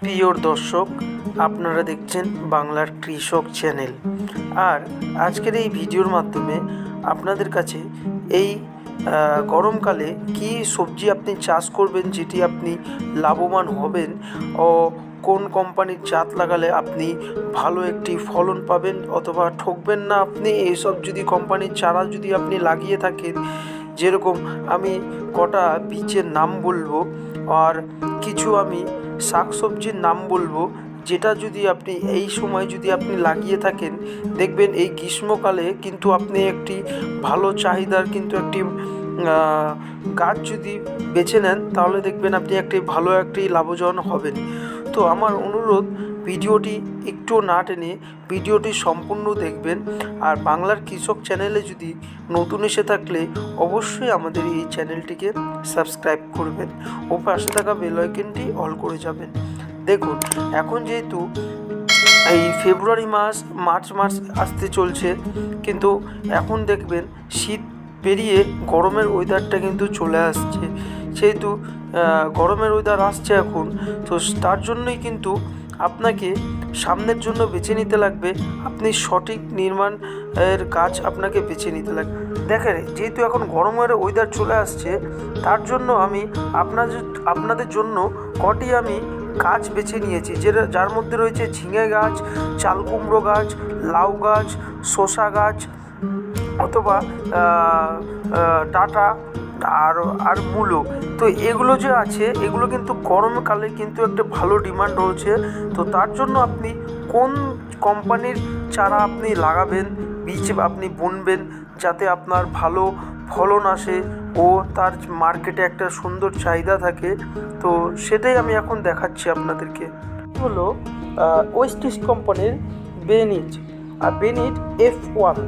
প্রিয় দর্শক, আপনারা দেখছেন বাংলার কৃষক চ্যানেল। আর আজকের এই ভিডিওর মাধ্যমে আপনাদের কাছে এই গরমকালে কি সবজি আপনি চাষ করবেন, যেটি আপনি লাভবান হবেন, ও কোন কোম্পানির জাত লাগালে আপনি ভালো একটি ফলন পাবেন অথবা ঠকবেন না আপনি, এইসব যদি কোম্পানির চারা যদি আপনি লাগিয়ে থাকেন, যেরকম আমি কটা বীজের নাম বলবো আর কিছু আমি শাকসবজির নাম বলবো, যেটা যদি আপনি এই সময় যদি আপনি লাগিয়ে থাকেন, দেখবেন এই গ্রীষ্মকালে কিন্তু আপনি একটি ভালো চাহিদার কিন্তু একটি গাছ যদি বেছে নেন, তাহলে দেখবেন আপনি একটি ভালো একটি লাভবান হবেন। তো আমার অনুরোধ, ভিডিওটি একটু না টেনে ভিডিওটি সম্পূর্ণ দেখবেন। আর বাংলার কৃষক চ্যানেলে যদি নতুন এসে থাকলে অবশ্যই আমাদের এই চ্যানেলটিকে সাবস্ক্রাইব করবেন ও পাশে থাকা বেল আইকনটি অল করে যাবেন। দেখুন, এখন যেহেতু এই ফেব্রুয়ারি মাস, মার্চ আসতে চলছে, কিন্তু এখন দেখবেন শীত পেরিয়ে গরমের ওয়েদারটা কিন্তু চলে আসছে। সেহেতু গরমের ওয়েদার আসছে এখন, তো তার জন্যই কিন্তু আপনাকে সামনের জন্য বেছে নিতে লাগবে, আপনি সঠিক নির্মাণের গাছ আপনাকে বেছে নিতে লাগবে। দেখেন, যেহেতু এখন গরমের ওয়েদার চলে আসছে, তার জন্য আমি আপনাদের জন্য কটি আমি গাছ বেছে নিয়েছি, যার মধ্যে রয়েছে ঝিঙে গাছ, চাল কুমড়ো গাছ, লাউ গাছ, শসা গাছ অথবা ডাঁটা আর মূলো। তো এগুলো যে আছে, এগুলো কিন্তু গরমকালে কিন্তু একটা ভালো ডিমান্ড রয়েছে। তো তার জন্য আপনি কোন কোম্পানির চারা আপনি লাগাবেন, বীজ আপনি বুনবেন, যাতে আপনার ভালো ফলন আসে ও তার মার্কেটে একটা সুন্দর চাহিদা থাকে, তো সেটাই আমি এখন দেখাচ্ছি আপনাদেরকে। হলো ওয়েস্ট ইস্ট কোম্পানির বেনিট F1।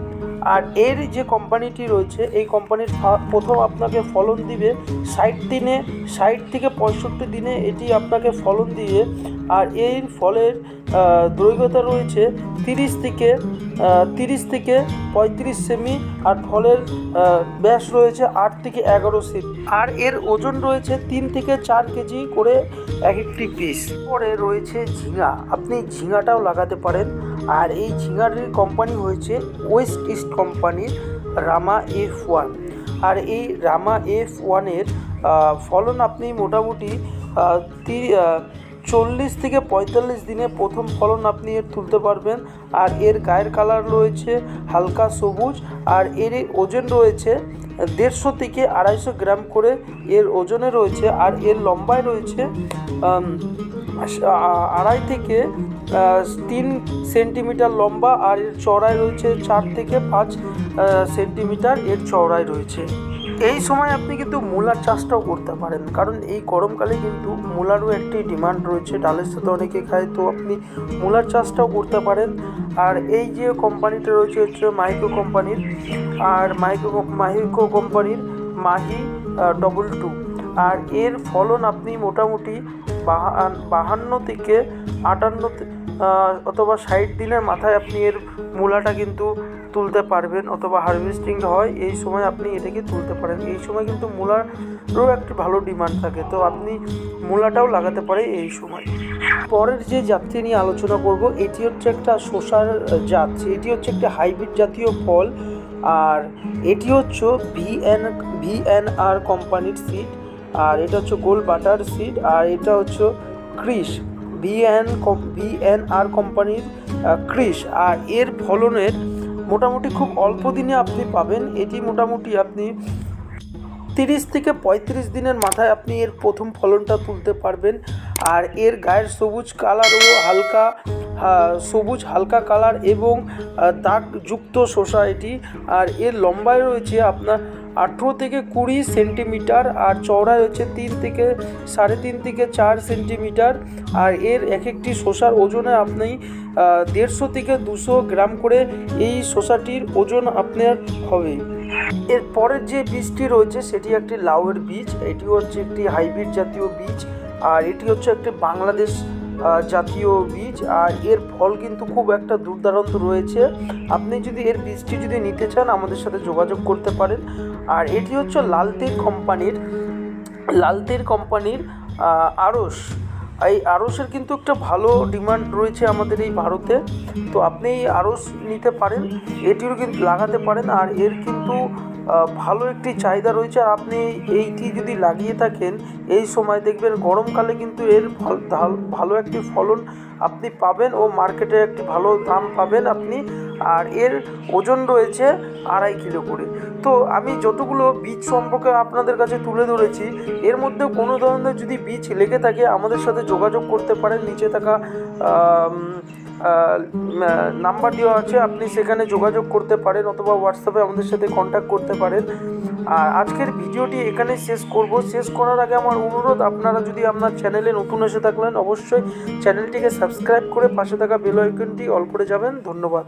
আর এর যে কোম্পানিটি রয়েছে, এই কোম্পানির প্রথম আপনাকে ফলন দিবে 60 থেকে 65 দিনে এটি আপনাকে ফলন দিয়ে। আর এর ফলের দৈর্ঘ্যতা রয়েছে 30 থেকে 35 সেমি, আর ফলের ব্যাস রয়েছে 8 থেকে 11 সেমি, আর এর ওজন রয়েছে 3 থেকে 4 কেজি করে এক একটি পিস। পরে রয়েছে ঝিঙা, আপনি ঝিঙাটাও লাগাতে পারেন। আর এই ঝিঙার কোম্পানি হয়েছে ওয়েস্ট ইস্ট কোম্পানির রামা F1। আর এই রামা F1-এর ফলন আপনি মোটামুটি 40 থেকে 45 দিনে প্রথম ফলন আপনি এর তুলতে পারবেন। আর এর গায়ের কালার রয়েছে হালকা সবুজ, আর এর ওজন রয়েছে 150 থেকে 250 গ্রাম করে এর ওজনে রয়েছে। আর এর লম্বায় রয়েছে 2.5 থেকে 3 সেন্টিমিটার লম্বা, আর এর চওড়ায় রয়েছে 4 থেকে 5 সেন্টিমিটার এর চওড়ায় রয়েছে। এই সময় আপনি কিন্তু মূলার চাষটাও করতে পারেন, কারণ এই গরমকালে কিন্তু মূলারও একটি ডিমান্ড রয়েছে, ডালের সাথে অনেকে খায়, তো আপনি মূলার চাষটাও করতে পারেন। আর এই যে কোম্পানিটা রয়েছে হচ্ছে মাহিকো কোম্পানির, আর মাহিকো কোম্পানির মাহি 22। আর এর ফলন আপনি মোটামুটি 52 থেকে 58 অথবা 60 দিনের মাথায় আপনি এর মূলাটা কিন্তু তুলতে পারবেন, অথবা হারভেস্টিং হয় এই সময় আপনি এটাকে তুলতে পারেন। এই সময় কিন্তু মূলারও একটি ভালো ডিমান্ড থাকে, তো আপনি মূলাটাও লাগাতে পারেন এই সময়। পরের যে জাতটি নিয়ে আলোচনা করব, এটি হচ্ছে একটা শসার জাত, এটি হচ্ছে একটা হাইব্রিড জাতীয় ফল। আর এটি হচ্ছে VNR কোম্পানির সিড, আর এটা হচ্ছে গোল্ড বাটার সিড। আর এটা হচ্ছে ক্রিস, VNR কোম্পানির ক্রিস। আর এর ফলনের মোটামুটি খুব অল্প দিনে আপনি পাবেন, এটি মোটামুটি আপনি 30 থেকে 35 দিনের মাথায় আপনি এর প্রথম ফলনটা তুলতে পারবেন। আর এর গায়ের সবুজ কালার ও হালকা কালার এবং দাগযুক্ত শসা এটি। আর এর লম্বায় রয়েছে আপনার 18 থেকে 20 সেন্টিমিটার, আর চওড়ায় রয়েছে 3.5 থেকে 4 সেন্টিমিটার। আর এর এক একটি শসার ওজনে আপনি 150 থেকে 200 গ্রাম করে এই শসাটির ওজন আপনার হবে। এর পরের যে বীজটি রয়েছে সেটি একটি লাউয়ের বীজ, এটি হচ্ছে একটি হাইব্রিড জাতীয় বীজ। আর এটি হচ্ছে একটি বাংলাদেশ জাতীয় বীজ। আর এর ফল কিন্তু খুব একটা দুর্দান্ত রয়েছে, আপনি যদি এর বীজটি যদি নিতে চান আমাদের সাথে যোগাযোগ করতে পারেন। আর এটি হচ্ছে লালতের কোম্পানির আড়স এই আড়সের কিন্তু একটা ভালো ডিমান্ড রয়েছে আমাদের এই ভারতে। তো আপনি এই আড়স নিতে পারেন, এটিও কিন্তু লাগাতে পারেন, আর এর কিন্তু ভালো একটি চাহিদা রয়েছে। আর আপনি এইটি যদি লাগিয়ে থাকেন এই সময়, দেখবেন গরমকালে কিন্তু এর ভালো একটি ফলন আপনি পাবেন ও মার্কেটে একটি ভালো দাম পাবেন আপনি। আর এর ওজন রয়েছে 2.5 কিলো করে। তো আমি যতগুলো বীজ সম্পর্কে আপনাদের কাছে তুলে ধরেছি, এর মধ্যে কোনো ধরনের যদি বীজ লেগে থাকে আমাদের সাথে যোগাযোগ করতে পারেন। নিচে থাকা নাম্বার দেওয়া আছে, আপনি সেখানে যোগাযোগ করতে পারেন অথবা হোয়াটসঅ্যাপে আমাদের সাথে কন্ট্যাক্ট করতে পারেন। আর আজকের ভিডিওটি এখানে শেষ করব। শেষ করার আগে আমার অনুরোধ, আপনারা যদি আপনার চ্যানেলে নতুন এসে থাকলেন অবশ্যই চ্যানেলটিকে সাবস্ক্রাইব করে পাশে থাকা বেল আইকনটি অল করে যাবেন। ধন্যবাদ।